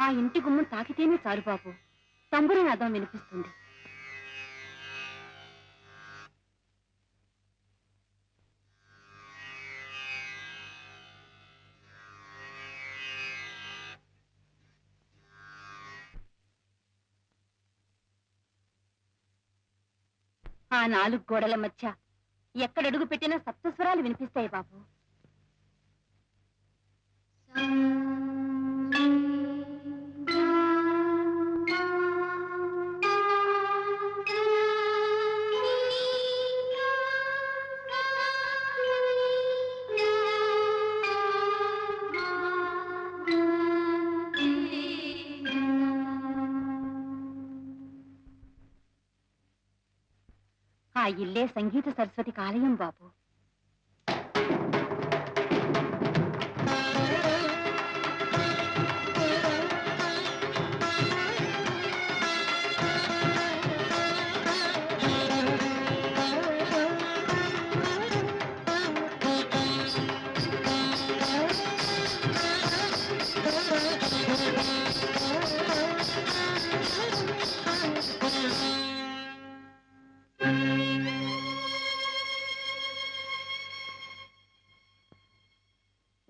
ఆ ఇంటి గుమ్మం తాకితేనే చాలు బాబు, తంబురు నాదం వినిపిస్తుంది. ఆ 4 గోడల మధ్య ఎక్కడడుగు పెట్టినా సప్తస్వరాలు వినిపిస్తాయి బాబు. ఆ ఇల్లే సంగీత సరస్వతికి ఆలయం బాబు.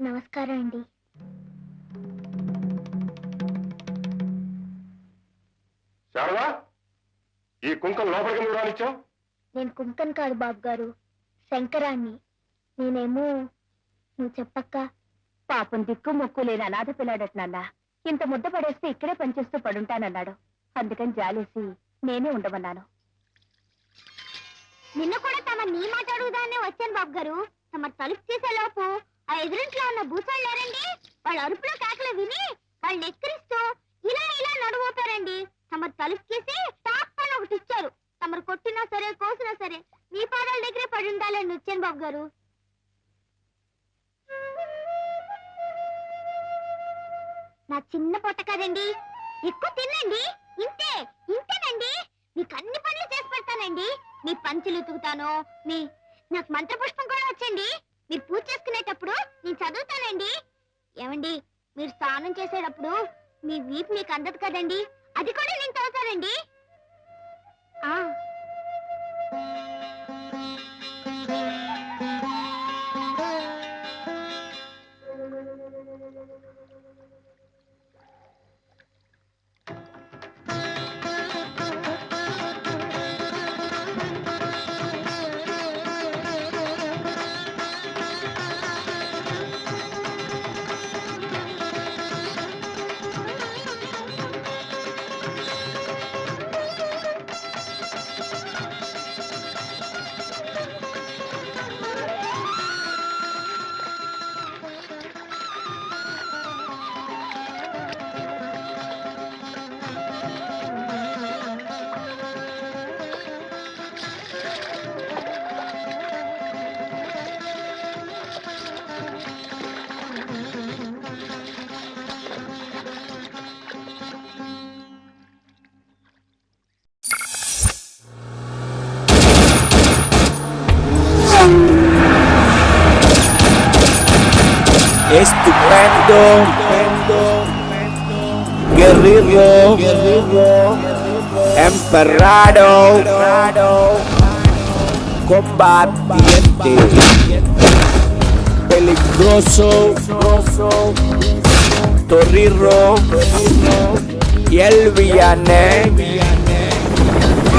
నమస్కారం అండి. శారదా, ఈ కుంకం లోపలికి నువ్వు రానిచ్చావు? నేను కుంకన్ కాదు బాబు గారు, శంకరాన్ని. నేనేమో నువ్వు చెప్పక్క. పాపం దిక్కు మొక్కు లేని అనాథ పిల్లాడట నాన్న. ఇంత ముద్ద పడేస్తే ఇక్కడే పనిచేస్తూ పడుంటానన్నాడు. అందుకని జాలేసి నేనే ఉండమన్నాను. నిన్న కూడా నీ మాట అడుగుదానే వచ్చాను బాబు గారు. తమ తలుపు తీసేలోపు ఆ ఎదురింట్లో ఉన్న భూసాలు లేరండి, వాళ్ళ అరుపులో కేకలు విని వాళ్ళని ఎక్కిరిస్తూ ఇలా ఇలా నడువుతారండి. తమ తలుపు తీసి టాప్పని ఒకటి ఇచ్చారు. తమరు కొట్టినా సరే కోసినా సరే మీ పాదాల దగ్గరే పడి ఉండాలని వచ్చాను బాబు గారు. నా చిన్న పొట్ట కదండి, ఎక్కువ తినండి. ఇంతేనండి, మీకు అన్ని పనులు చేసి పెడతానండి. మీ పంచులు ఉతుకుతాను, నాకు మంత్రపుష్పం కూడా వచ్చండి. మీరు పూజ చేసుకునేటప్పుడు నేను చదువుతానండి. ఏమండి, మీరు స్నానం చేసేటప్పుడు మీ వీపు మీకు అందదు కదండి, అది కూడా నేను చదువుతానండి. Estupendo, guerrero, emperrado, combatiente, peligroso, torriro y el villano.